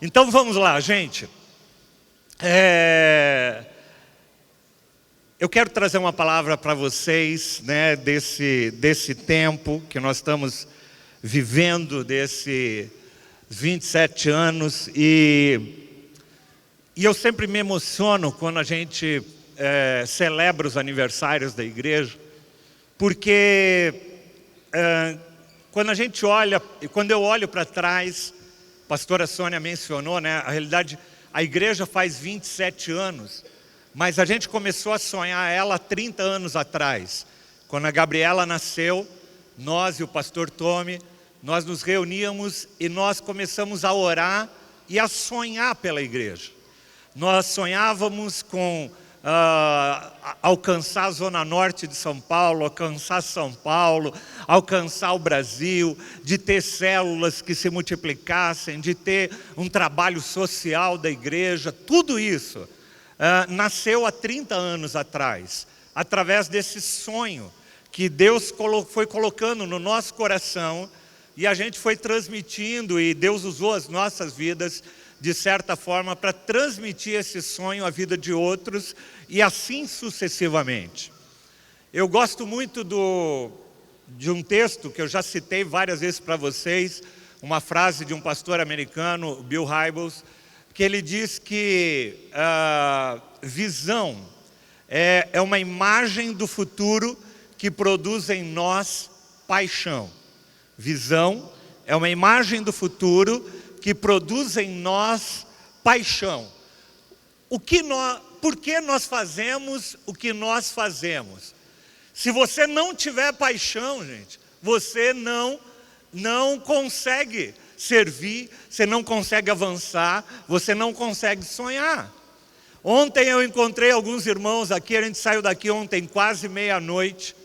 Então vamos lá, gente. Eu quero trazer uma palavra para vocês, né, desse tempo que nós estamos vivendo, desses 27 anos. E eu sempre me emociono quando a gente celebra os aniversários da igreja, porque quando a gente olha, e quando eu olho para trás, a pastora Sônia mencionou, né, a realidade, a igreja faz 27 anos, mas a gente começou a sonhar ela há 30 anos atrás. Quando a Gabriela nasceu, nós e o pastor Tommy, nós nos reuníamos e nós começamos a orar e a sonhar pela igreja. Nós sonhávamos com alcançar a zona norte de São Paulo, alcançar São Paulo, alcançar o Brasil, de ter células que se multiplicassem, de ter um trabalho social da igreja. Tudo isso nasceu há 30 anos atrás, através desse sonho que Deus foi colocando no nosso coração, e a gente foi transmitindo, e Deus usou as nossas vidas de certa forma para transmitir esse sonho à vida de outros, e assim sucessivamente. Eu gosto muito de um texto que eu já citei várias vezes para vocês, uma frase de um pastor americano, Bill Hybels, que ele diz que visão é uma imagem do futuro que produz em nós paixão. Visão é uma imagem do futuro que produz em nós paixão. Por que nós fazemos o que nós fazemos? Se você não tiver paixão, gente, você não consegue servir, você não consegue avançar, você não consegue sonhar. Ontem eu encontrei alguns irmãos aqui, a gente saiu daqui ontem quase meia-noite,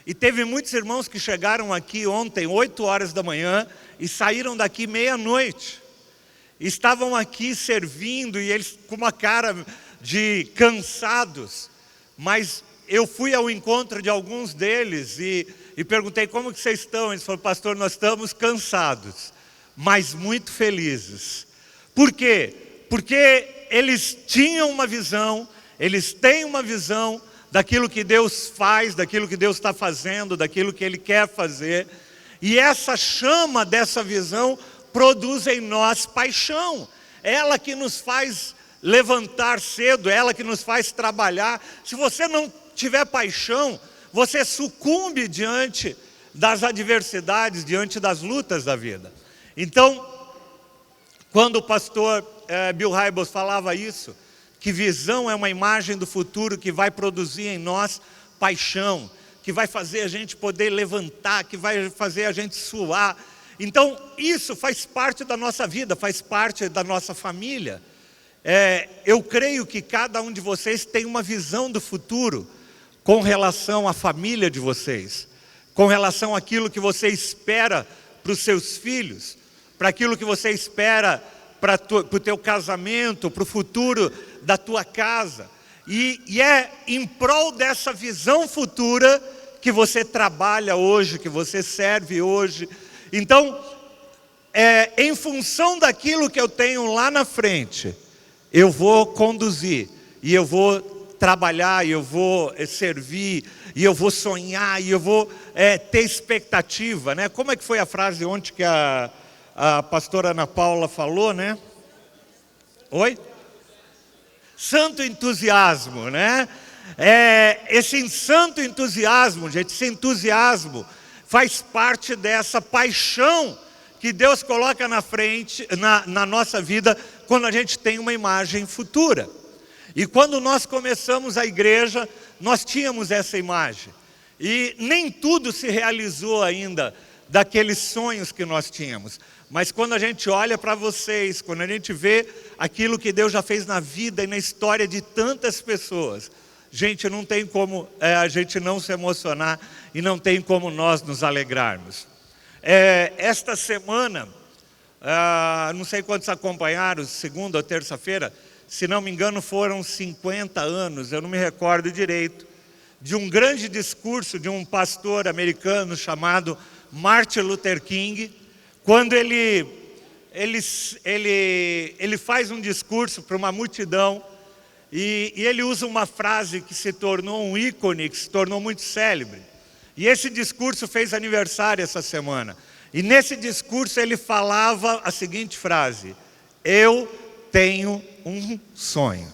e teve muitos irmãos que chegaram aqui ontem, 8 horas da manhã, e saíram daqui meia-noite. Estavam aqui servindo, e eles com uma cara de cansados, mas eu fui ao encontro de alguns deles e perguntei: como que vocês estão? Eles falaram: pastor, nós estamos cansados, mas muito felizes. Por quê? Porque eles tinham uma visão, eles têm uma visão daquilo que Deus faz, daquilo que Deus está fazendo, daquilo que Ele quer fazer, e essa chama dessa visão produz em nós paixão. Ela que nos faz levantar cedo, ela que nos faz trabalhar. Se você não tiver paixão, você sucumbe diante das adversidades, diante das lutas da vida. Então, quando o pastor Bill Hybels falava isso, que visão é uma imagem do futuro que vai produzir em nós paixão, que vai fazer a gente poder levantar, que vai fazer a gente suar. Então, isso faz parte da nossa vida, faz parte da nossa família. Eu creio que cada um de vocês tem uma visão do futuro com relação à família de vocês, com relação àquilo que você espera para os seus filhos, para aquilo que você espera para o teu casamento, para o futuro da tua casa. E é em prol dessa visão futura que você trabalha hoje, que você serve hoje. Então, em função daquilo que eu tenho lá na frente, eu vou conduzir, e eu vou trabalhar, e eu vou servir, e eu vou sonhar, e eu vou ter expectativa, né? Como é que foi a frase ontem que a pastora Ana Paula falou, né? Oi? Santo entusiasmo, né? Esse santo entusiasmo, gente, esse entusiasmo faz parte dessa paixão que Deus coloca na frente, na nossa vida, quando a gente tem uma imagem futura. E quando nós começamos a igreja, nós tínhamos essa imagem. E nem tudo se realizou ainda daqueles sonhos que nós tínhamos. Mas quando a gente olha para vocês, quando a gente vê aquilo que Deus já fez na vida e na história de tantas pessoas, gente, não tem como a gente não se emocionar e não tem como nós nos alegrarmos. Esta semana, não sei quantos acompanharam, segunda ou terça-feira, se não me engano foram 50 anos, eu não me recordo direito, de um grande discurso de um pastor americano chamado Martin Luther King, quando ele ele faz um discurso para uma multidão e ele usa uma frase que se tornou um ícone, que se tornou muito célebre. E esse discurso fez aniversário essa semana. E nesse discurso ele falava a seguinte frase: eu tenho um sonho.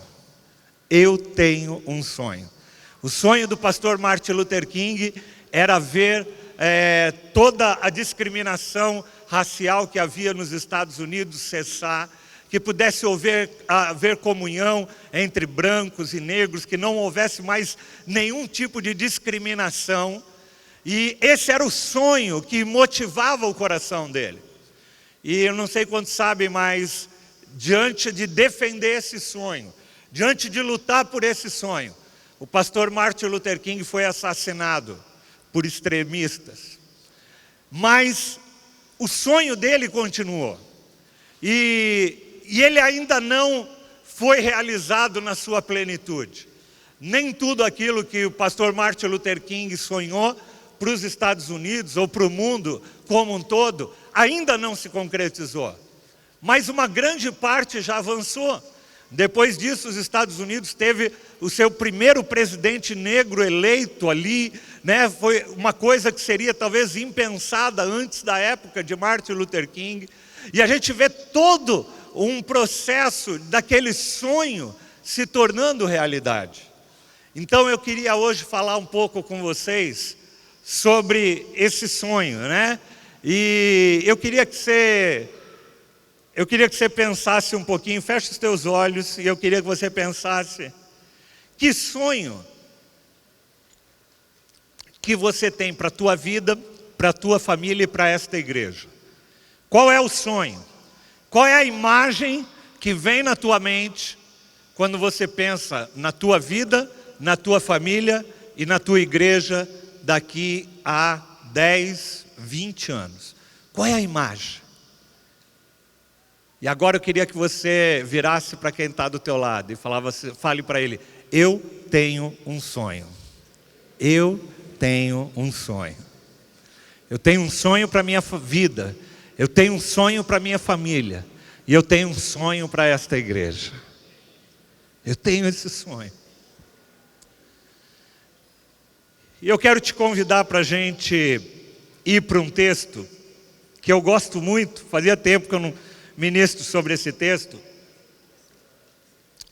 Eu tenho um sonho. O sonho do pastor Martin Luther King era ver toda a discriminação racial que havia nos Estados Unidos cessar, que pudesse haver comunhão entre brancos e negros, que não houvesse mais nenhum tipo de discriminação. E esse era o sonho que motivava o coração dele. E eu não sei quantos sabem, mas diante de defender esse sonho, diante de lutar por esse sonho, o pastor Martin Luther King foi assassinado por extremistas. Mas o sonho dele continuou. E ele ainda não foi realizado na sua plenitude. Nem tudo aquilo que o pastor Martin Luther King sonhou para os Estados Unidos ou para o mundo como um todo ainda não se concretizou. Mas uma grande parte já avançou. Depois disso, os Estados Unidos teve o seu primeiro presidente negro eleito ali, né? Foi uma coisa que seria talvez impensada antes da época de Martin Luther King. E a gente vê todo um processo daquele sonho se tornando realidade. Então eu queria hoje falar um pouco com vocês sobre esse sonho, né? E eu queria que você pensasse um pouquinho, feche os teus olhos, e eu queria que você pensasse: que sonho que você tem para a tua vida, para a tua família e para esta igreja? Qual é o sonho? Qual é a imagem que vem na tua mente quando você pensa na tua vida, na tua família e na tua igreja daqui a 10, 20 anos? Qual é a imagem? E agora eu queria que você virasse para quem está do teu lado e fale para ele: eu tenho um sonho. Eu tenho um sonho. Eu tenho um sonho para a minha vida. Eu tenho um sonho para a minha família. E eu tenho um sonho para esta igreja. Eu tenho esse sonho. E eu quero te convidar para a gente ir para um texto que eu gosto muito. Fazia tempo que eu não ministro sobre esse texto,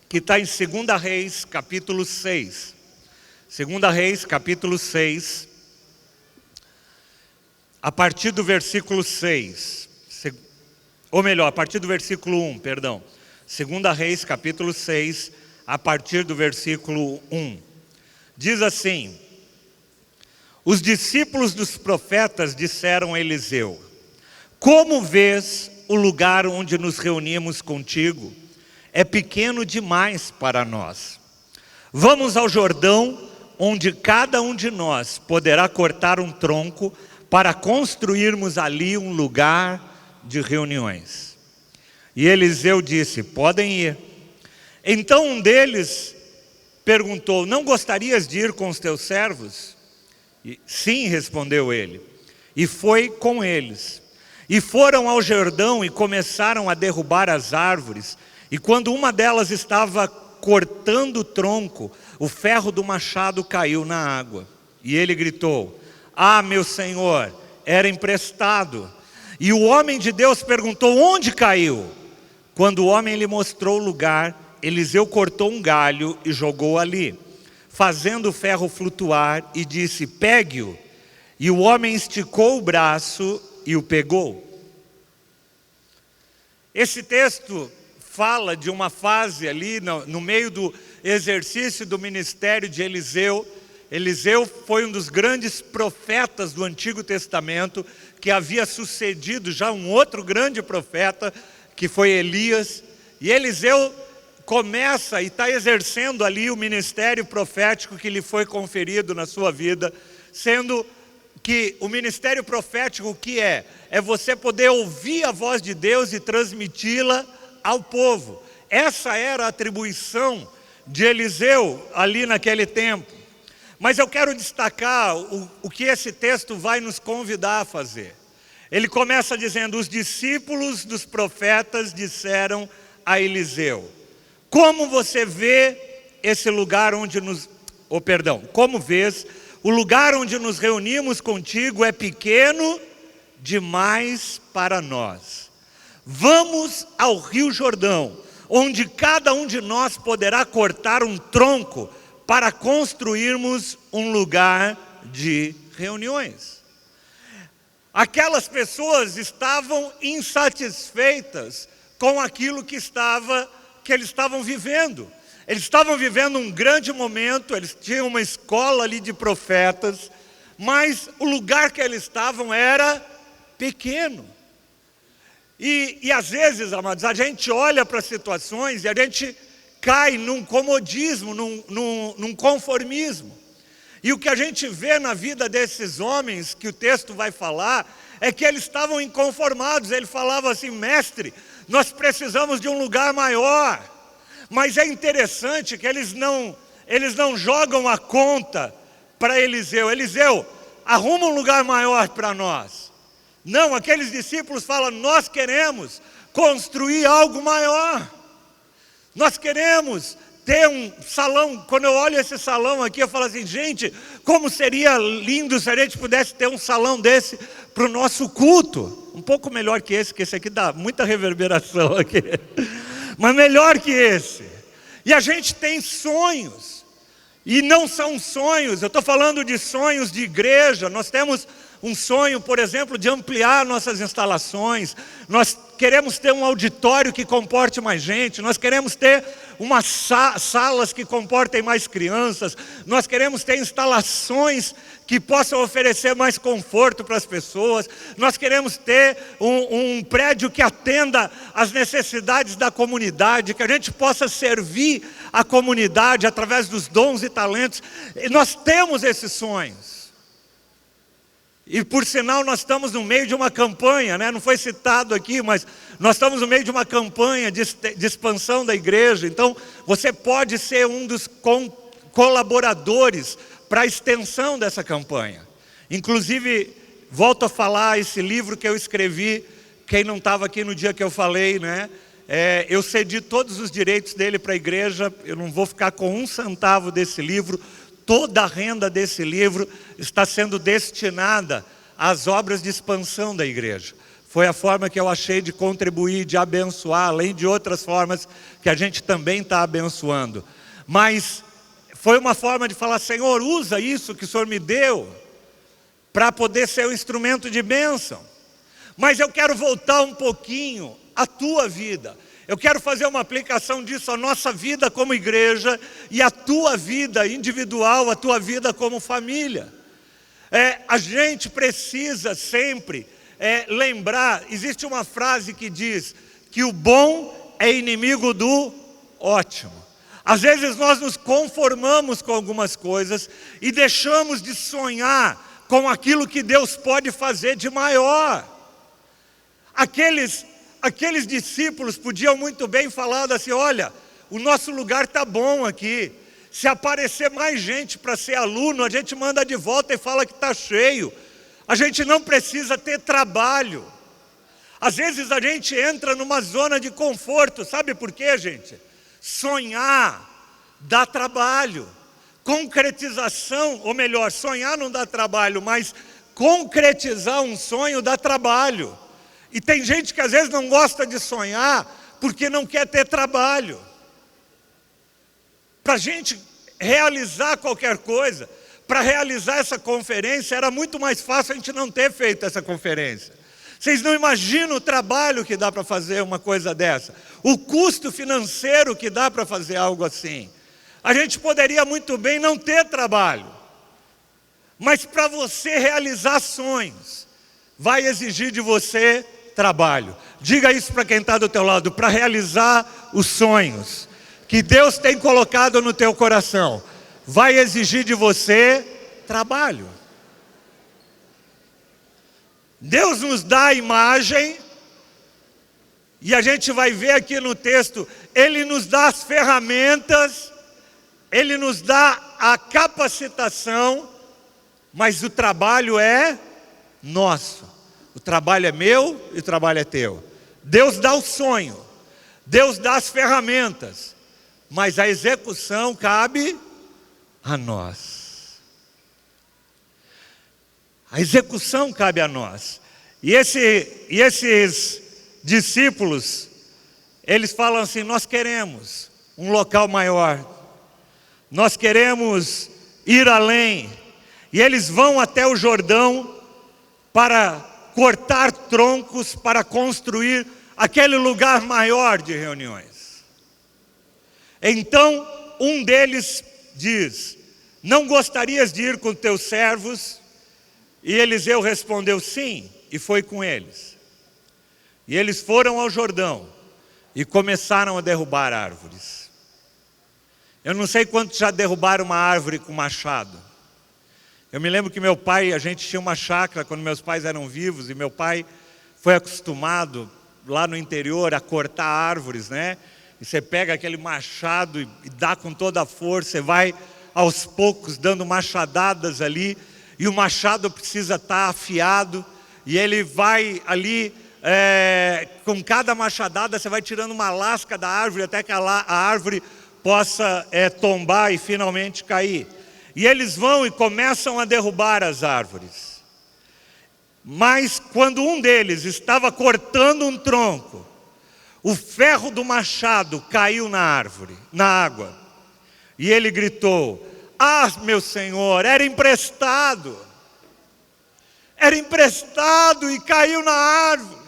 que está em 2 Reis, capítulo 6. 2 Reis, capítulo 6, a partir do versículo 6. Ou melhor, a partir do versículo 1, perdão. 2 Reis, capítulo 6, a partir do versículo 1. Diz assim: os discípulos dos profetas disseram a Eliseu: como vês o lugar onde nos reunimos contigo? É pequeno demais para nós. Vamos ao Jordão, onde cada um de nós poderá cortar um tronco para construirmos ali um lugar de reuniões. E Eliseu disse: podem ir. Então um deles perguntou: não gostarias de ir com os teus servos? Sim, respondeu ele. E foi com eles. E foram ao Jordão e começaram a derrubar as árvores. E quando uma delas estava cortando o tronco, o ferro do machado caiu na água. E ele gritou: ah, meu senhor, era emprestado. E o homem de Deus perguntou: onde caiu? Quando o homem lhe mostrou o lugar, Eliseu cortou um galho e jogou ali, fazendo o ferro flutuar, e disse: pegue-o. E o homem esticou o braço e o pegou. Esse texto fala de uma fase ali no meio do exercício do ministério de Eliseu. Eliseu foi um dos grandes profetas do Antigo Testamento, que havia sucedido já um outro grande profeta, que foi Elias. E Eliseu começa e está exercendo ali o ministério profético que lhe foi conferido na sua vida, sendo que o ministério profético, o que é? É você poder ouvir a voz de Deus e transmiti-la ao povo. Essa era a atribuição de Eliseu ali naquele tempo. Mas eu quero destacar o que esse texto vai nos convidar a fazer. Ele começa dizendo: os discípulos dos profetas disseram a Eliseu: como você vê esse lugar onde como vês, o lugar onde nos reunimos contigo é pequeno demais para nós. Vamos ao Rio Jordão, onde cada um de nós poderá cortar um tronco para construirmos um lugar de reuniões. Aquelas pessoas estavam insatisfeitas com aquilo que eles estavam vivendo. Eles estavam vivendo um grande momento, eles tinham uma escola ali de profetas, mas o lugar que eles estavam era pequeno. E às vezes, amados, a gente olha para situações e a gente cai num comodismo, num conformismo. E o que a gente vê na vida desses homens, que o texto vai falar, é que eles estavam inconformados. Ele falava assim: mestre, nós precisamos de um lugar maior. Mas é interessante que eles não jogam a conta para Eliseu. Eliseu, arruma um lugar maior para nós. Não, aqueles discípulos falam: nós queremos construir algo maior. Nós queremos ter um salão. Quando eu olho esse salão aqui, eu falo assim: gente, como seria lindo se a gente pudesse ter um salão desse para o nosso culto. Um pouco melhor que esse aqui dá muita reverberação aqui. Mas melhor que esse. E a gente tem sonhos. E não são sonhos, eu estou falando de sonhos de igreja. Nós temos um sonho, por exemplo, de ampliar nossas instalações. Nós queremos ter um auditório que comporte mais gente. Nós queremos ter umas salas que comportem mais crianças. Nós queremos ter instalações que possam oferecer mais conforto para as pessoas. Nós queremos ter um prédio que atenda às necessidades da comunidade, que a gente possa servir a comunidade através dos dons e talentos. E nós temos esses sonhos. E por sinal nós estamos no meio de uma campanha, né? Não foi citado aqui, mas nós estamos no meio de uma campanha de expansão da igreja. Então você pode ser um dos colaboradores para a extensão dessa campanha. Inclusive, volto a falar, esse livro que eu escrevi, quem não estava aqui no dia que eu falei, né? Eu cedi todos os direitos dele para a igreja. Eu não vou ficar com um centavo desse livro. Toda a renda desse livro está sendo destinada às obras de expansão da igreja. Foi a forma que eu achei de contribuir, de abençoar, além de outras formas que a gente também está abençoando. Mas foi uma forma de falar: Senhor, usa isso que o Senhor me deu para poder ser um instrumento de bênção. Mas eu quero voltar um pouquinho à tua vida. Eu quero fazer uma aplicação disso à nossa vida como igreja e à tua vida individual, à tua vida como família. A gente precisa sempre lembrar, existe uma frase que diz que o bom é inimigo do ótimo. Às vezes nós nos conformamos com algumas coisas e deixamos de sonhar com aquilo que Deus pode fazer de maior. Aqueles discípulos podiam muito bem falar assim: olha, o nosso lugar está bom aqui. Se aparecer mais gente para ser aluno, a gente manda de volta e fala que está cheio. A gente não precisa ter trabalho. Às vezes a gente entra numa zona de conforto. Sabe por quê, gente? Sonhar dá trabalho. Concretização, ou melhor, sonhar não dá trabalho, mas concretizar um sonho dá trabalho. E tem gente que às vezes não gosta de sonhar porque não quer ter trabalho. Para a gente realizar qualquer coisa, para realizar essa conferência, era muito mais fácil a gente não ter feito essa conferência. Vocês não imaginam o trabalho que dá para fazer uma coisa dessa, o custo financeiro que dá para fazer algo assim. A gente poderia muito bem não ter trabalho, mas para você realizar sonhos, vai exigir de você trabalho. Diga isso para quem está do teu lado: para realizar os sonhos que Deus tem colocado no teu coração, vai exigir de você trabalho. Deus nos dá a imagem, e a gente vai ver aqui no texto, Ele nos dá as ferramentas, Ele nos dá a capacitação, mas o trabalho é nosso. O trabalho é meu e o trabalho é teu. Deus dá o sonho, Deus dá as ferramentas, mas a execução cabe a nós. A execução cabe a nós. E esses discípulos, eles falam assim: nós queremos um local maior, nós queremos ir além. E eles vão até o Jordão para cortar troncos, para construir aquele lugar maior de reuniões. Então um deles diz: não gostarias de ir com teus servos? E Eliseu respondeu: sim, e foi com eles. E eles foram ao Jordão e começaram a derrubar árvores. Eu não sei quantos já derrubaram uma árvore com machado. Eu me lembro que meu pai, a gente tinha uma chácara quando meus pais eram vivos, e meu pai foi acostumado lá no interior a cortar árvores, né? E você pega aquele machado e dá com toda a força, você vai aos poucos dando machadadas ali, e o machado precisa estar afiado, e ele vai ali, com cada machadada você vai tirando uma lasca da árvore, até que a árvore possa tombar e finalmente cair. E eles vão e começam a derrubar as árvores. Mas quando um deles estava cortando um tronco, o ferro do machado caiu na árvore, na água. E ele gritou: ah, meu senhor, era emprestado. Era emprestado e caiu na árvore.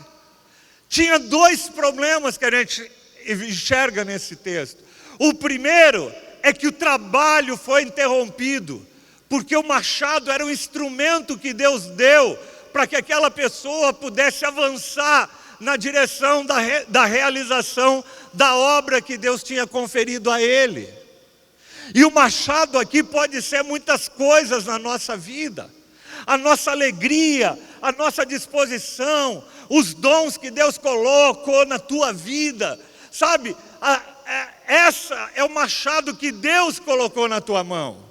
Tinha dois problemas que a gente enxerga nesse texto. O primeiro é que o trabalho foi interrompido, porque o machado era um instrumento que Deus deu para que aquela pessoa pudesse avançar na direção da realização da obra que Deus tinha conferido a ele. E o machado aqui pode ser muitas coisas na nossa vida: a nossa alegria, a nossa disposição, os dons que Deus colocou na tua vida, sabe? Essa é o machado que Deus colocou na tua mão,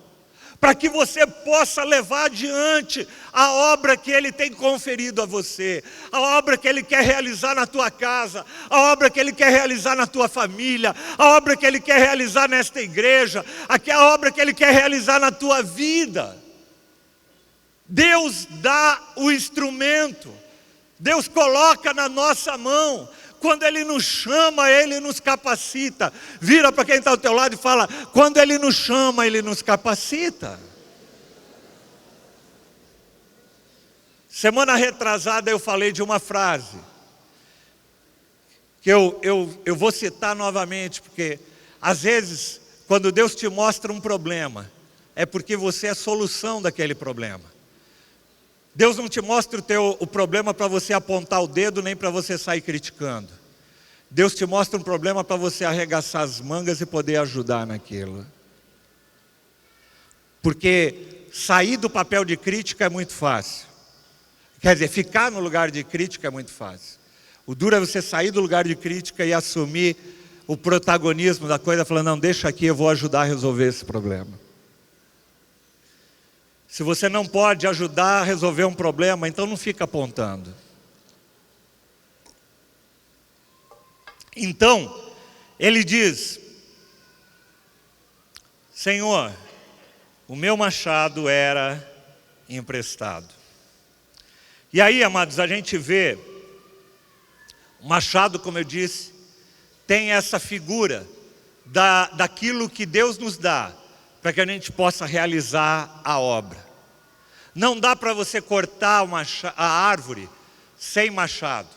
para que você possa levar adiante a obra que Ele tem conferido a você, a obra que Ele quer realizar na tua casa, a obra que Ele quer realizar na tua família, a obra que Ele quer realizar nesta igreja, a obra que Ele quer realizar na tua vida. Deus dá o instrumento, Deus coloca na nossa mão. Quando Ele nos chama, Ele nos capacita. Vira para quem está ao teu lado e fala: quando Ele nos chama, Ele nos capacita. Semana retrasada eu falei de uma frase, que eu vou citar novamente, porque às vezes, quando Deus te mostra um problema, é porque você é a solução daquele problema. Deus não te mostra o problema para você apontar o dedo, nem para você sair criticando. Deus te mostra um problema para você arregaçar as mangas e poder ajudar naquilo. Porque sair do papel de crítica é muito fácil. Quer dizer, ficar no lugar de crítica é muito fácil. O duro é você sair do lugar de crítica e assumir o protagonismo da coisa, falando: não, deixa aqui, eu vou ajudar a resolver esse problema. Se você não pode ajudar a resolver um problema, então não fica apontando. Então, ele diz: Senhor, o meu machado era emprestado. E aí, amados, a gente vê, o machado, como eu disse, tem essa figura daquilo que Deus nos dá, para que a gente possa realizar a obra. Não dá para você cortar a árvore sem machado.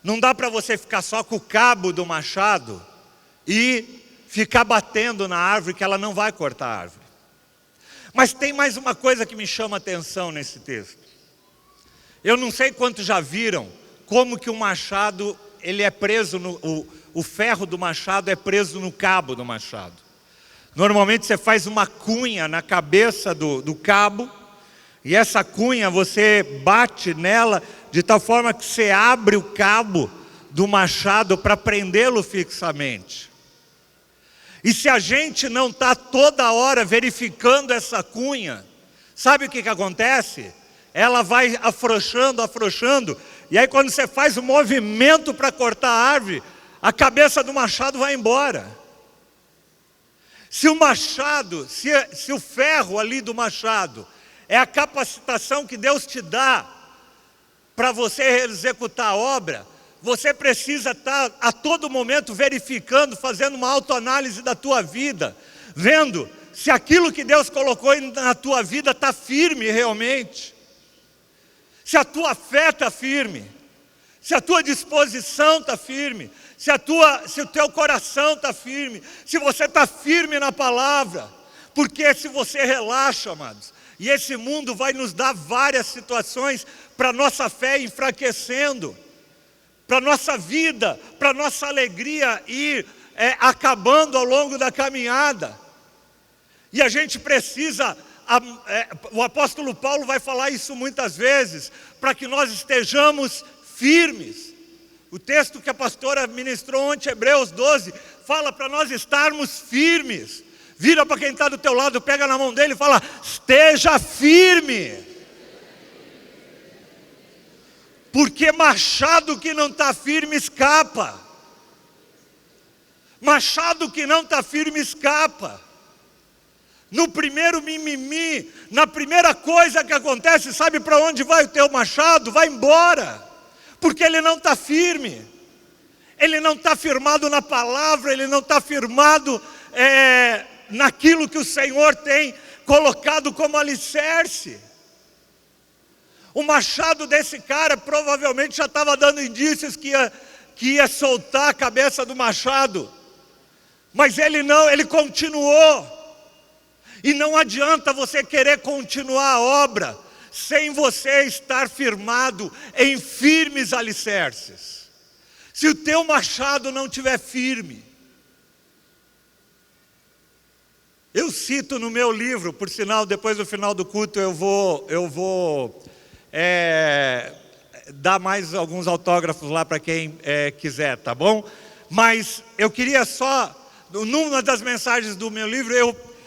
Não dá para você ficar só com o cabo do machado e ficar batendo na árvore, que ela não vai cortar a árvore. Mas tem mais uma coisa que me chama a atenção nesse texto. Eu não sei quantos já viram como que o machado, ele é preso, o ferro do machado é preso no cabo do machado. Normalmente você faz uma cunha na cabeça do cabo, e essa cunha você bate nela de tal forma que você abre o cabo do machado para prendê-lo fixamente. E se a gente não está toda hora verificando essa cunha, sabe o que acontece? ela vai afrouxando, afrouxando, e aí quando você faz o movimento para cortar a árvore, a cabeça do machado vai embora. Se o machado, se o ferro ali do machado é a capacitação que Deus te dá para você executar a obra, você precisa estar a todo momento verificando, fazendo uma autoanálise da tua vida, vendo se aquilo que Deus colocou na tua vida está firme realmente, se a tua fé está firme, se a tua disposição está firme, se o teu coração está firme, se você está firme na palavra, porque se você relaxa, amados, e esse mundo vai nos dar várias situações para nossa fé enfraquecendo, para nossa vida, para nossa alegria ir acabando ao longo da caminhada. E a gente precisa, o apóstolo Paulo vai falar isso muitas vezes, para que nós estejamos firmes. O texto que a pastora ministrou ontem, Hebreus 12, fala para nós estarmos firmes. Vira para quem está do teu lado, pega na mão dele e fala: esteja firme. Porque machado que não está firme escapa. Machado que não está firme escapa. No primeiro mimimi, na primeira coisa que acontece, sabe para onde vai o teu machado? Vai embora. Porque ele não está firme. Ele não está firmado na palavra, ele não está firmado naquilo que o Senhor tem colocado como alicerce. O machado desse cara provavelmente já estava dando indícios que ia soltar a cabeça do machado. Mas ele não, ele continuou. E não adianta você querer continuar a obra sem você estar firmado em firmes alicerces. Se o teu machado não estiver firme. Eu cito no meu livro, por sinal, depois do final do culto eu vou dar mais alguns autógrafos lá para quem quiser, tá bom? Mas eu queria só, numa das mensagens do meu livro,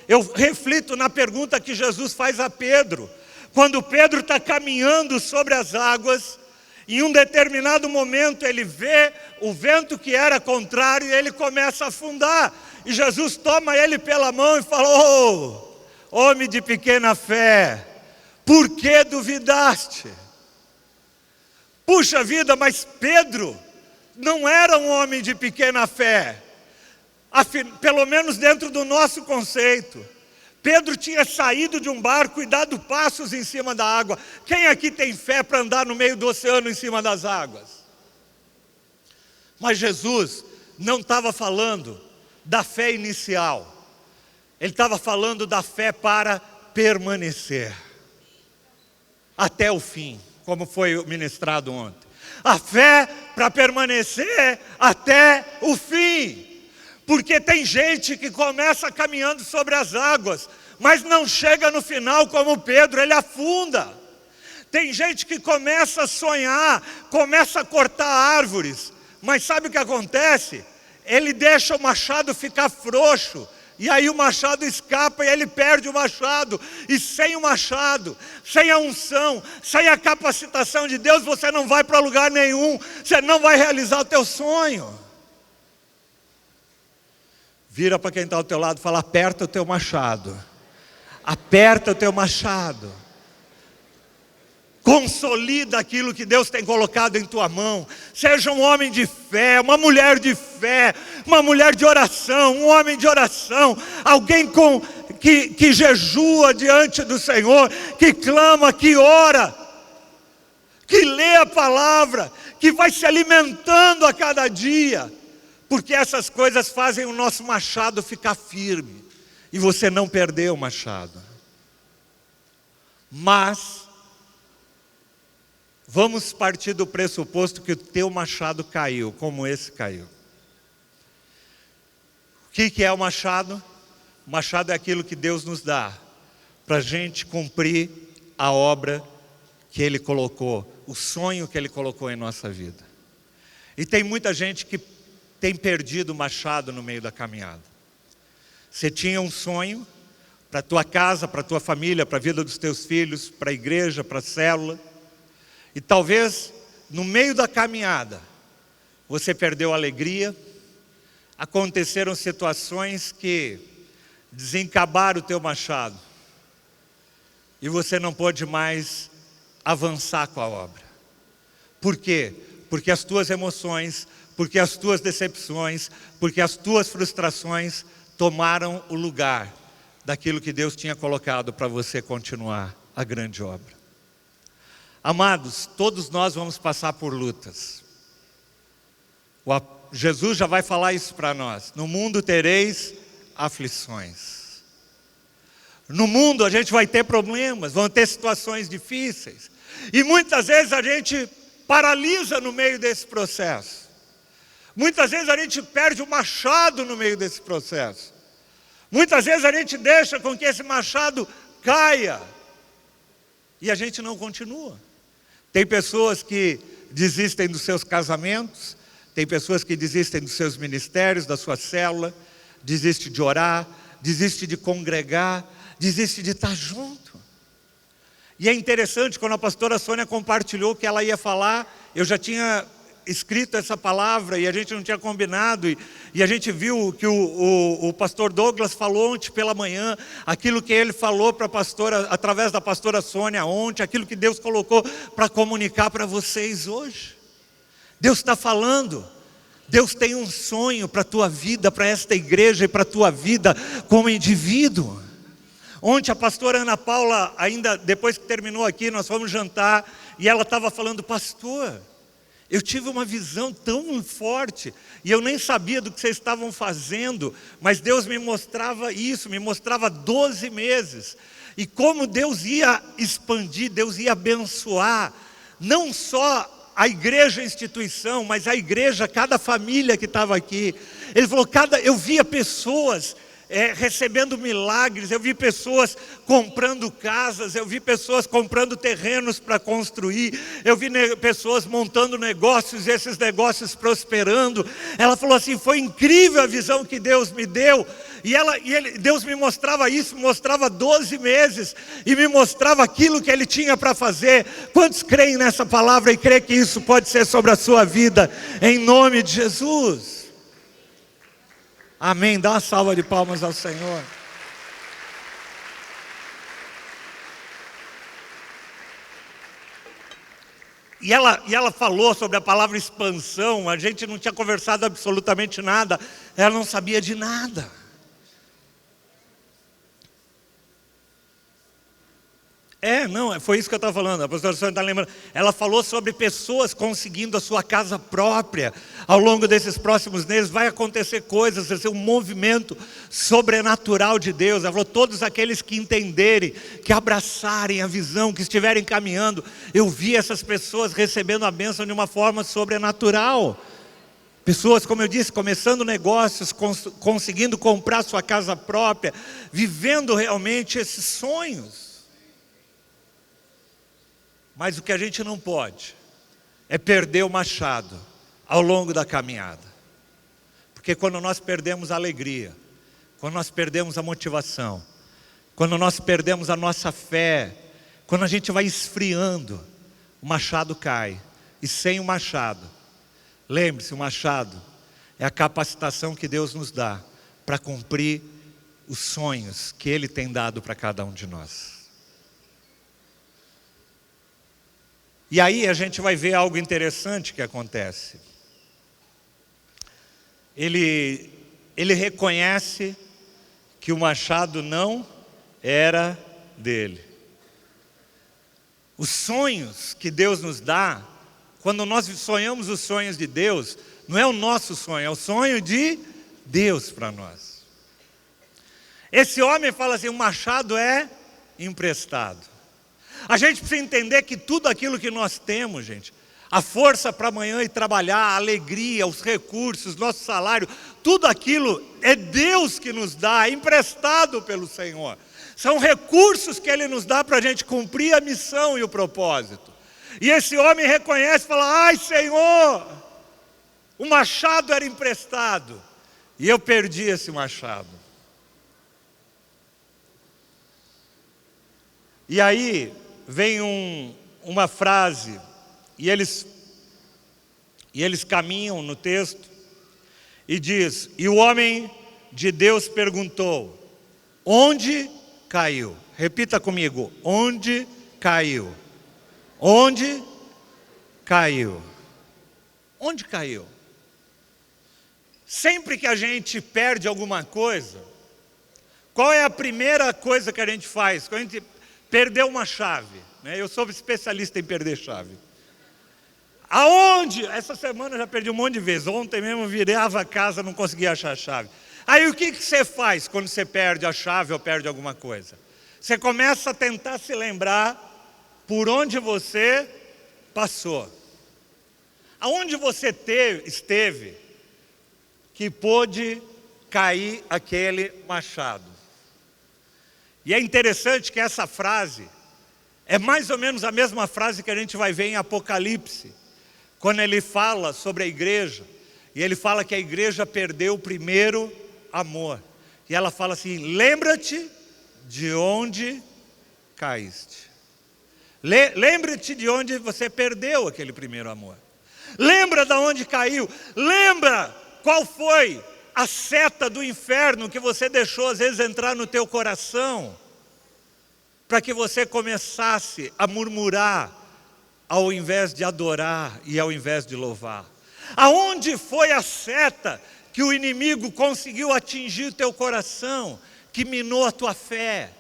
eu reflito na pergunta que Jesus faz a Pedro. Quando Pedro está caminhando sobre as águas, em um determinado momento ele vê o vento que era contrário e ele começa a afundar. E Jesus toma ele pela mão e fala: "Oh, homem de pequena fé, por que duvidaste?" Puxa vida, mas Pedro não era um homem de pequena fé, pelo menos dentro do nosso conceito. Pedro tinha saído de um barco e dado passos em cima da água. Quem aqui tem fé para andar no meio do oceano em cima das águas? Mas Jesus não estava falando da fé inicial. Ele estava falando da fé para permanecer até o fim, como foi ministrado ontem. A fé para permanecer até o fim. Porque tem gente que começa caminhando sobre as águas, mas não chega no final como Pedro, ele afunda. Tem gente que começa a sonhar, começa a cortar árvores, mas sabe o que acontece? Ele deixa o machado ficar frouxo, e aí o machado escapa e ele perde o machado. E sem o machado, sem a unção, sem a capacitação de Deus, você não vai para lugar nenhum, você não vai realizar o teu sonho. Vira para quem está ao teu lado e fala: aperta o teu machado. Aperta o teu machado. Consolida aquilo que Deus tem colocado em tua mão. Seja um homem de fé, uma mulher de fé, uma mulher de oração, um homem de oração, alguém que jejua diante do Senhor, que clama, que ora, que lê a palavra, que vai se alimentando a cada dia, porque essas coisas fazem o nosso machado ficar firme e você não perder o machado. Mas vamos partir do pressuposto que o teu machado caiu, como esse caiu. O que é o machado? O machado é aquilo que Deus nos dá para a gente cumprir a obra que Ele colocou, o sonho que Ele colocou em nossa vida. E tem muita gente que tem perdido o machado no meio da caminhada. Você tinha um sonho, para a tua casa, para a tua família, para a vida dos teus filhos, para a igreja, para a célula. E talvez no meio da caminhada você perdeu a alegria, aconteceram situações que desencabaram o teu machado e você não pôde mais avançar com a obra. Por quê? Porque as tuas emoções, porque as tuas decepções, porque as tuas frustrações tomaram o lugar daquilo que Deus tinha colocado para você continuar a grande obra. Amados, todos nós vamos passar por lutas. Jesus já vai falar isso para nós. No mundo tereis aflições. No mundo a gente vai ter problemas, vão ter situações difíceis. E muitas vezes a gente paralisa no meio desse processo. Muitas vezes a gente perde o machado no meio desse processo. Muitas vezes a gente deixa com que esse machado caia e a gente não continua. Tem pessoas que desistem dos seus casamentos, tem pessoas que desistem dos seus ministérios, da sua célula, desiste de orar, desiste de congregar, desiste de estar junto. E é interessante, quando a pastora Sônia compartilhou que ela ia falar, eu já tinha escrito essa palavra e a gente não tinha combinado, e a gente viu que o pastor Douglas falou ontem pela manhã, aquilo que ele falou para a pastora, através da pastora Sônia ontem, aquilo que Deus colocou para comunicar para vocês hoje. Deus está falando, Deus tem um sonho para a tua vida, para esta igreja e para a tua vida como indivíduo. Ontem a pastora Ana Paula, ainda depois que terminou aqui, nós fomos jantar, e ela estava falando: pastor, eu tive uma visão tão forte, e eu nem sabia do que vocês estavam fazendo, mas Deus me mostrava isso, me mostrava 12 meses, e como Deus ia expandir, Deus ia abençoar, não só a igreja, a instituição, mas a igreja, cada família que estava aqui. Ele falou, eu via pessoas recebendo milagres, eu vi pessoas comprando casas, eu vi pessoas comprando terrenos para construir, eu vi pessoas montando negócios e esses negócios prosperando. Ela falou assim, foi incrível a visão que Deus me deu, Deus me mostrava isso, me mostrava 12 meses, e me mostrava aquilo que Ele tinha para fazer. Quantos creem nessa palavra e creem que isso pode ser sobre a sua vida, em nome de Jesus? Amém, dá uma salva de palmas ao Senhor. E ela falou sobre a palavra expansão, a gente não tinha conversado absolutamente nada, ela não sabia de nada. Foi isso que eu estava falando, a pastora Sônia está lembrando. Ela falou sobre pessoas conseguindo a sua casa própria. Ao longo desses próximos meses vai acontecer coisas, vai ser um movimento sobrenatural de Deus. Ela falou, todos aqueles que entenderem, que abraçarem a visão, que estiverem caminhando. Eu vi essas pessoas recebendo a bênção de uma forma sobrenatural. Pessoas, como eu disse, começando negócios, conseguindo comprar sua casa própria, vivendo realmente esses sonhos. Mas o que a gente não pode é perder o machado ao longo da caminhada. Porque quando nós perdemos a alegria, quando nós perdemos a motivação, quando nós perdemos a nossa fé, quando a gente vai esfriando, o machado cai. E sem o machado, lembre-se, o machado é a capacitação que Deus nos dá para cumprir os sonhos que Ele tem dado para cada um de nós. E aí a gente vai ver algo interessante que acontece. Ele reconhece que o machado não era dele. Os sonhos que Deus nos dá, quando nós sonhamos os sonhos de Deus, não é o nosso sonho, é o sonho de Deus para nós. Esse homem fala assim, o machado é emprestado. A gente precisa entender que tudo aquilo que nós temos, gente, a força para amanhã ir trabalhar, a alegria, os recursos, nosso salário, tudo aquilo é Deus que nos dá, é emprestado pelo Senhor. São recursos que Ele nos dá para a gente cumprir a missão e o propósito. E esse homem reconhece e fala, ai Senhor, o machado era emprestado, e eu perdi esse machado. E aí vem uma frase, e eles caminham no texto, e diz: e o homem de Deus perguntou: onde caiu? Repita comigo: onde caiu? Onde caiu? Onde caiu? Sempre que a gente perde alguma coisa, qual é a primeira coisa que a gente faz? Quando a gente perdeu uma chave, né? Eu sou especialista em perder chave. Aonde? Essa semana eu já perdi um monte de vezes. Ontem mesmo virava a casa, não conseguia achar a chave. Aí o que você faz quando você perde a chave ou perde alguma coisa? Você começa a tentar se lembrar por onde você passou. Aonde você esteve que pôde cair aquele machado. E é interessante que essa frase é mais ou menos a mesma frase que a gente vai ver em Apocalipse, quando ele fala sobre a igreja, e ele fala que a igreja perdeu o primeiro amor. E ela fala assim: lembra-te de onde caíste. Lembra-te de onde você perdeu aquele primeiro amor. Lembra de onde caiu. Lembra qual foi a seta do inferno que você deixou às vezes entrar no teu coração, para que você começasse a murmurar, ao invés de adorar e ao invés de louvar. Aonde foi a seta que o inimigo conseguiu atingir o teu coração, que minou a tua fé,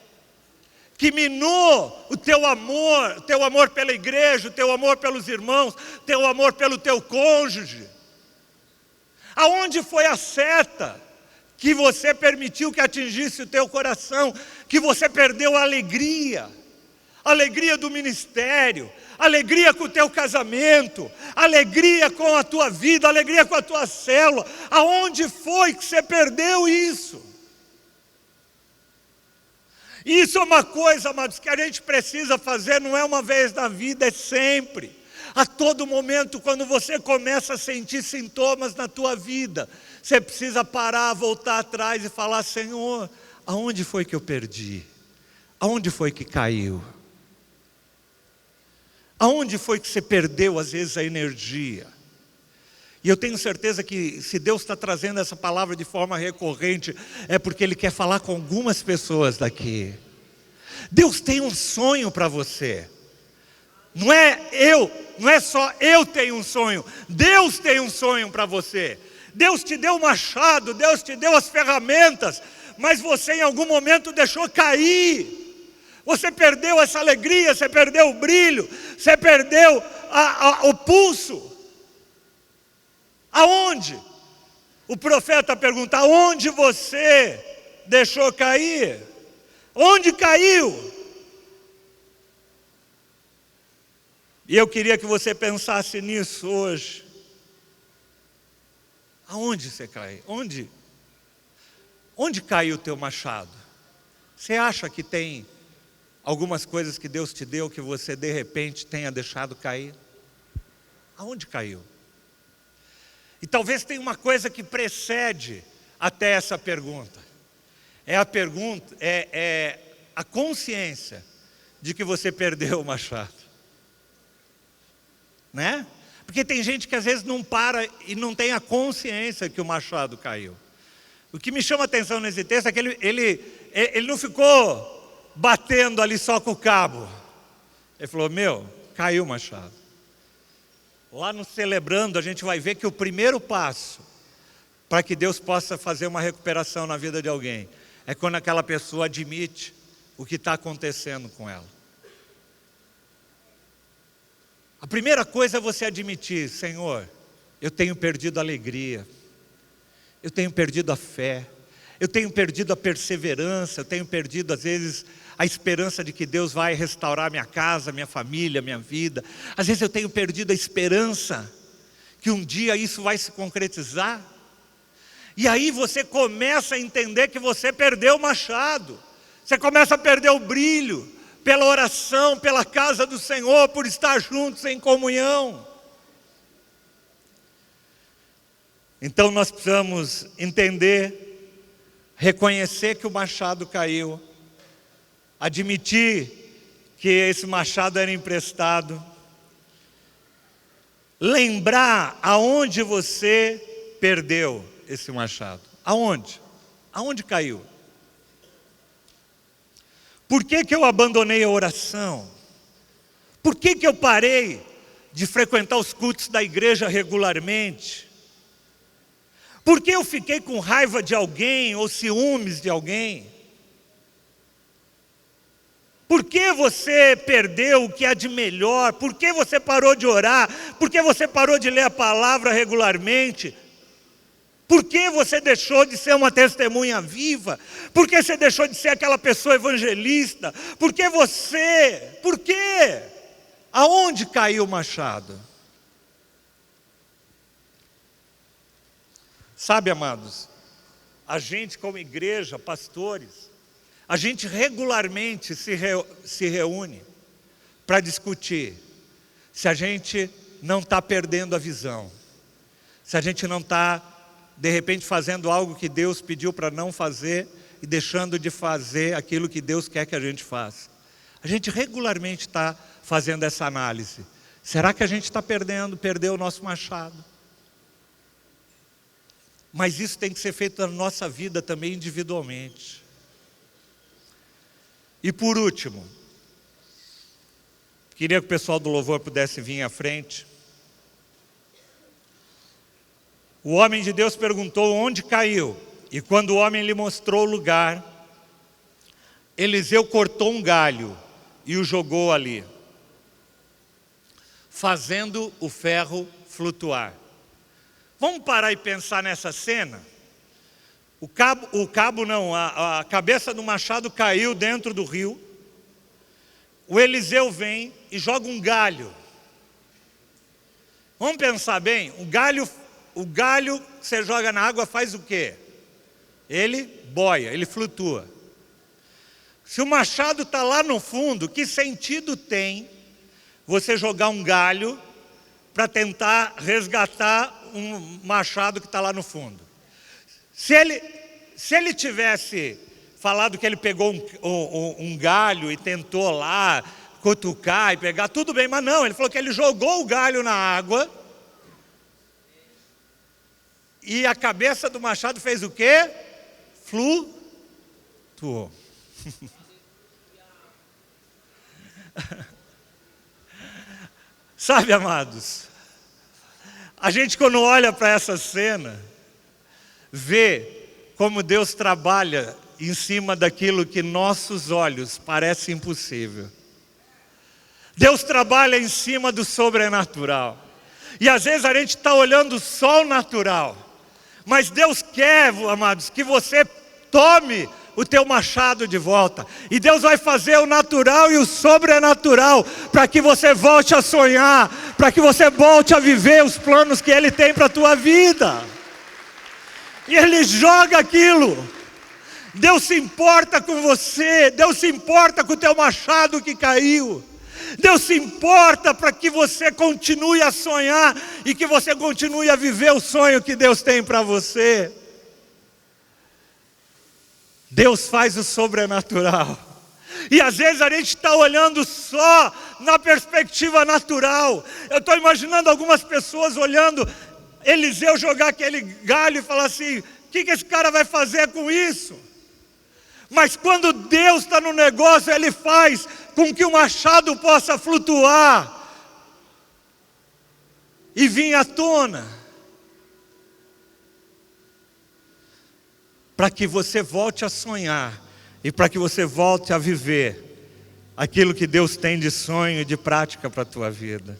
que minou o teu amor pela igreja, o teu amor pelos irmãos, o teu amor pelo teu cônjuge? Aonde foi a seta que você permitiu que atingisse o teu coração, que você perdeu a alegria do ministério, alegria com o teu casamento, alegria com a tua vida, alegria com a tua célula? Aonde foi que você perdeu isso? Isso é uma coisa, amados, que a gente precisa fazer, não é uma vez na vida, é sempre. A todo momento, quando você começa a sentir sintomas na tua vida, você precisa parar, voltar atrás e falar: Senhor, aonde foi que eu perdi? Aonde foi que caiu? Aonde foi que você perdeu, às vezes, a energia? E eu tenho certeza que se Deus está trazendo essa palavra de forma recorrente, é porque Ele quer falar com algumas pessoas daqui. Deus tem um sonho para você. Não é só eu tenho um sonho. Deus tem um sonho para você. Deus te deu o machado, Deus te deu as ferramentas, mas você em algum momento deixou cair. Você perdeu essa alegria, você perdeu o brilho, você perdeu o pulso. Aonde? O profeta pergunta: aonde você deixou cair? Onde caiu? E eu queria que você pensasse nisso hoje. Aonde você caiu? Onde caiu o teu machado? Você acha que tem algumas coisas que Deus te deu que você de repente tenha deixado cair? Aonde caiu? E talvez tenha uma coisa que precede até essa pergunta. É a consciência de que você perdeu o machado. Né? Porque tem gente que às vezes não para e não tem a consciência que o machado caiu. O que me chama a atenção nesse texto é que ele não ficou batendo ali só com o cabo. Ele falou: caiu o machado. Lá no Celebrando a gente vai ver que o primeiro passo para que Deus possa fazer uma recuperação na vida de alguém é quando aquela pessoa admite o que está acontecendo com ela. A primeira coisa é você admitir: Senhor, eu tenho perdido a alegria, eu tenho perdido a fé, eu tenho perdido a perseverança, eu tenho perdido às vezes a esperança de que Deus vai restaurar minha casa, minha família, minha vida. Às vezes eu tenho perdido a esperança que um dia isso vai se concretizar. E aí você começa a entender que você perdeu o machado, você começa a perder o brilho, pela oração, pela casa do Senhor, por estar juntos em comunhão. Então nós precisamos entender, reconhecer que o machado caiu, admitir que esse machado era emprestado. Lembrar aonde você perdeu esse machado. Aonde? Aonde caiu? Por que eu abandonei a oração? Por que eu parei de frequentar os cultos da igreja regularmente? Por que eu fiquei com raiva de alguém ou ciúmes de alguém? Por que você perdeu o que há de melhor? Por que você parou de orar? Por que você parou de ler a palavra regularmente? Por que você deixou de ser uma testemunha viva? Por que você deixou de ser aquela pessoa evangelista? Por quê? Aonde caiu o machado? Sabe, amados, a gente como igreja, pastores, a gente regularmente se reúne para discutir se a gente não está perdendo a visão, se a gente não está, de repente, fazendo algo que Deus pediu para não fazer e deixando de fazer aquilo que Deus quer que a gente faça. A gente regularmente está fazendo essa análise. Será que a gente está perdeu o nosso machado? Mas isso tem que ser feito na nossa vida também individualmente. E por último, queria que o pessoal do louvor pudesse vir à frente. O homem de Deus perguntou onde caiu, e quando o homem lhe mostrou o lugar, Eliseu cortou um galho e o jogou ali, fazendo o ferro flutuar. Vamos parar e pensar nessa cena? A cabeça do machado caiu dentro do rio. O Eliseu vem e joga um galho. Vamos pensar bem, o galho que você joga na água faz o quê? Ele boia, ele flutua. Se o machado está lá no fundo, que sentido tem você jogar um galho para tentar resgatar um machado que está lá no fundo? Se ele tivesse falado que ele pegou um galho e tentou lá cutucar e pegar, tudo bem, mas não, ele falou que ele jogou o galho na água e a cabeça do machado fez o quê? Flutuou. Sabe, amados, a gente quando olha para essa cena, vê como Deus trabalha em cima daquilo que nossos olhos parecem impossível. Deus trabalha em cima do sobrenatural. E às vezes a gente está olhando só o natural. Mas Deus quer, amados, que você tome o teu machado de volta. E Deus vai fazer o natural e o sobrenatural para que você volte a sonhar, para que você volte a viver os planos que Ele tem para a tua vida. E Ele joga aquilo. Deus se importa com você. Deus se importa com o teu machado que caiu. Deus se importa para que você continue a sonhar e que você continue a viver o sonho que Deus tem para você. Deus faz o sobrenatural. E às vezes a gente está olhando só na perspectiva natural. Eu estou imaginando algumas pessoas olhando Eliseu jogar aquele galho e falar assim: o que esse cara vai fazer com isso? Mas quando Deus está no negócio, Ele faz com que o machado possa flutuar e vir à tona, para que você volte a sonhar e para que você volte a viver aquilo que Deus tem de sonho e de prática para a tua vida.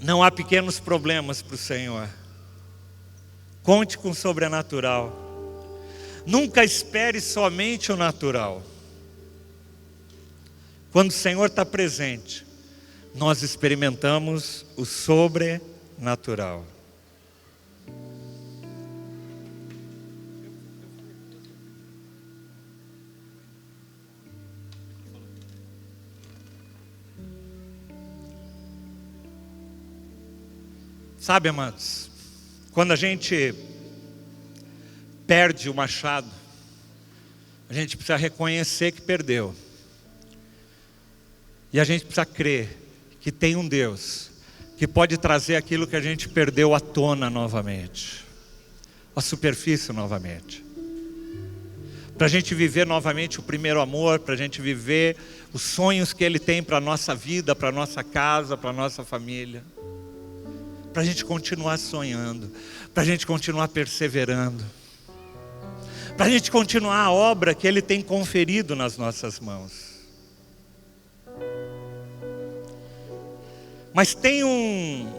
Não há pequenos problemas para o Senhor. Conte com o sobrenatural. Nunca espere somente o natural. Quando o Senhor está presente, nós experimentamos o sobrenatural. Sabe, amados, quando a gente perde o machado, A gente precisa reconhecer que perdeu. E a gente precisa crer que tem um Deus que pode trazer aquilo que a gente perdeu à tona novamente, à superfície novamente. Para a gente viver novamente o primeiro amor, para a gente viver os sonhos que Ele tem para a nossa vida, para a nossa casa, para a nossa família. Para a gente continuar sonhando, para a gente continuar perseverando, para a gente continuar a obra que Ele tem conferido nas nossas mãos. Mas tem uma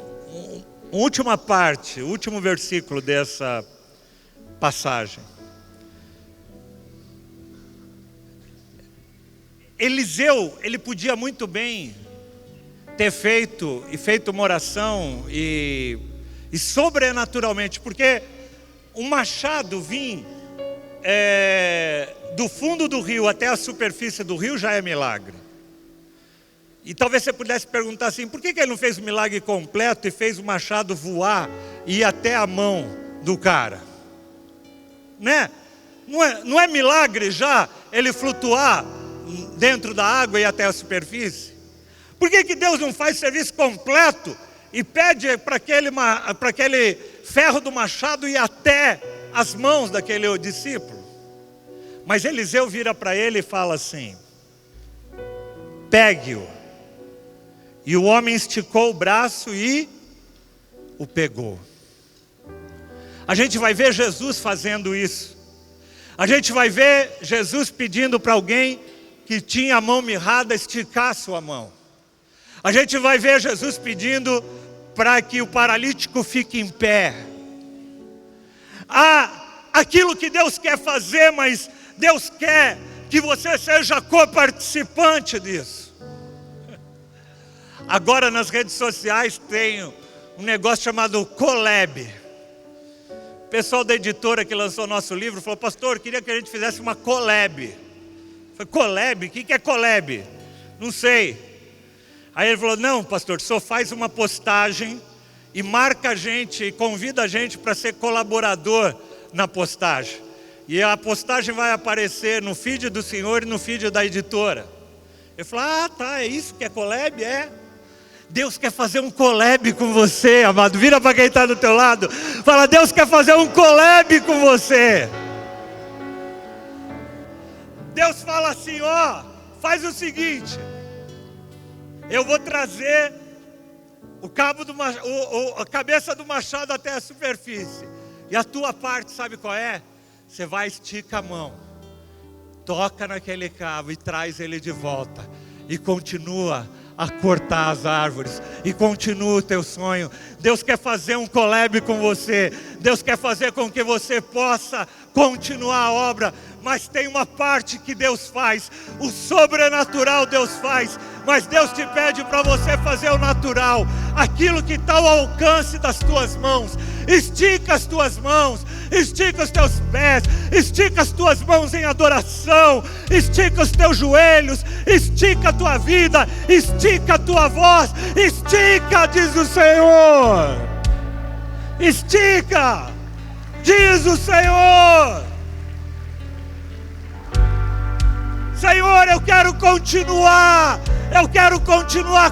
última parte, o último versículo dessa passagem. Eliseu, ele podia muito bem ter feito uma oração e sobrenaturalmente, porque o machado vir do fundo do rio até a superfície do rio já é milagre. E talvez você pudesse perguntar assim, por que ele não fez o milagre completo e fez o machado voar e ir até a mão do cara? Né? Não é milagre já ele flutuar dentro da água e até a superfície? Por que Deus não faz serviço completo e pede para aquele ferro do machado ir até as mãos daquele discípulo? Mas Eliseu vira para ele e fala assim: pegue-o. E o homem esticou o braço e o pegou. A gente vai ver Jesus fazendo isso. A gente vai ver Jesus pedindo para alguém que tinha a mão mirrada esticar a sua mão. A gente vai ver Jesus pedindo para que o paralítico fique em pé. Aquilo que Deus quer fazer, mas Deus quer que você seja coparticipante disso. Agora nas redes sociais tem um negócio chamado Collab. O pessoal da editora que lançou nosso livro falou: pastor, queria que a gente fizesse uma collab. Eu falei: collab? O que é collab? Não sei. Aí ele falou: não, pastor, só faz uma postagem e marca a gente, e convida a gente para ser colaborador na postagem. E a postagem vai aparecer no feed do senhor e no feed da editora. Eu falei: tá, é isso que é collab? É. Deus quer fazer um collab com você, amado. Vira para quem está do teu lado. Fala: Deus quer fazer um collab com você. Deus fala assim: faz o seguinte. Eu vou trazer a cabeça do machado até a superfície. E a tua parte, sabe qual é? Você vai esticar a mão, toca naquele cabo e traz ele de volta. E continua a cortar as árvores, e continua o teu sonho. Deus quer fazer um collab com você. Deus quer fazer com que você possa continuar a obra. Mas tem uma parte que Deus faz, o sobrenatural Deus faz, mas Deus te pede para você fazer o natural, aquilo que está ao alcance das tuas mãos. Estica as tuas mãos, estica os teus pés, estica as tuas mãos em adoração, estica os teus joelhos, estica a tua vida, estica a tua voz, estica, diz o Senhor. Estica, diz o Senhor. Senhor, eu quero continuar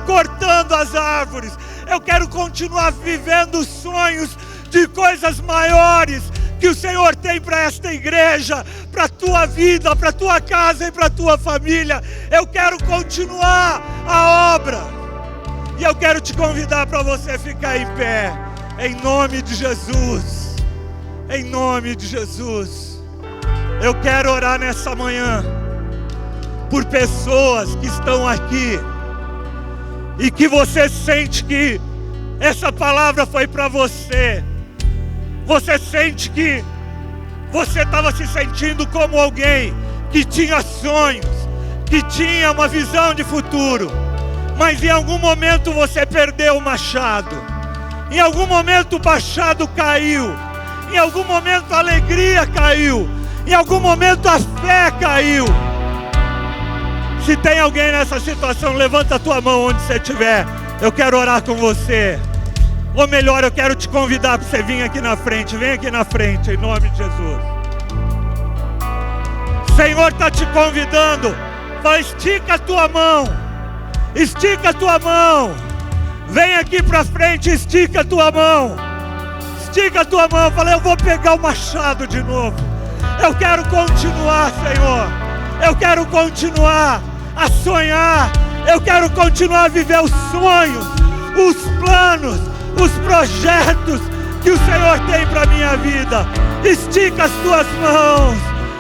cortando as árvores, eu quero continuar vivendo sonhos de coisas maiores que o Senhor tem para esta igreja, para a tua vida, para a tua casa e para a tua família. Eu quero continuar a obra, e eu quero te convidar para você ficar em pé, em nome de Jesus, em nome de Jesus. Eu quero orar nessa manhã por pessoas que estão aqui e que você sente que essa palavra foi para você. Você sente que você estava se sentindo como alguém que tinha sonhos, que tinha uma visão de futuro, mas em algum momento você perdeu o machado, em algum momento o machado caiu, em algum momento a alegria caiu, em algum momento a fé caiu. Se tem alguém nessa situação, levanta a tua mão onde você estiver. Eu quero orar com você. Ou melhor, eu quero te convidar para você vir aqui na frente. Vem aqui na frente, em nome de Jesus. Senhor está te convidando. Fala, estica a tua mão. Estica a tua mão. Vem aqui para frente, estica a tua mão. Estica a tua mão. Fala, eu vou pegar o machado de novo. Eu quero continuar, Senhor. Eu quero continuar a sonhar. Eu quero continuar a viver os sonhos, os planos, os projetos que o Senhor tem para a minha vida. Estica as tuas mãos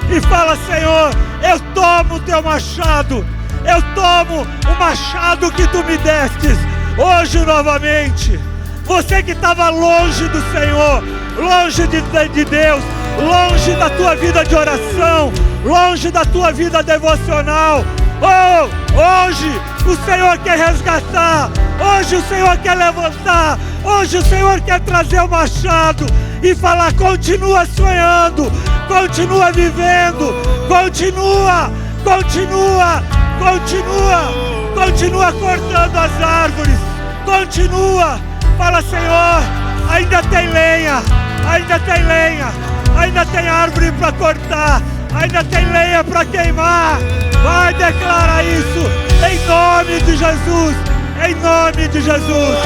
e fala, Senhor, eu tomo o teu machado. Eu tomo o machado que tu me destes hoje novamente. Você que estava longe do Senhor, longe de Deus, longe da tua vida de oração, longe da tua vida devocional. Oh, hoje o Senhor quer resgatar, hoje o Senhor quer levantar, hoje o Senhor quer trazer o machado e falar, continua sonhando, continua vivendo, continua cortando as árvores, continua, fala, Senhor, ainda tem lenha, ainda tem árvore para cortar, ainda tem lenha para queimar. Vai, declara isso, em nome de Jesus, em nome de Jesus,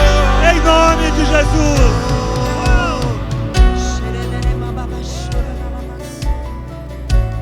em nome de Jesus.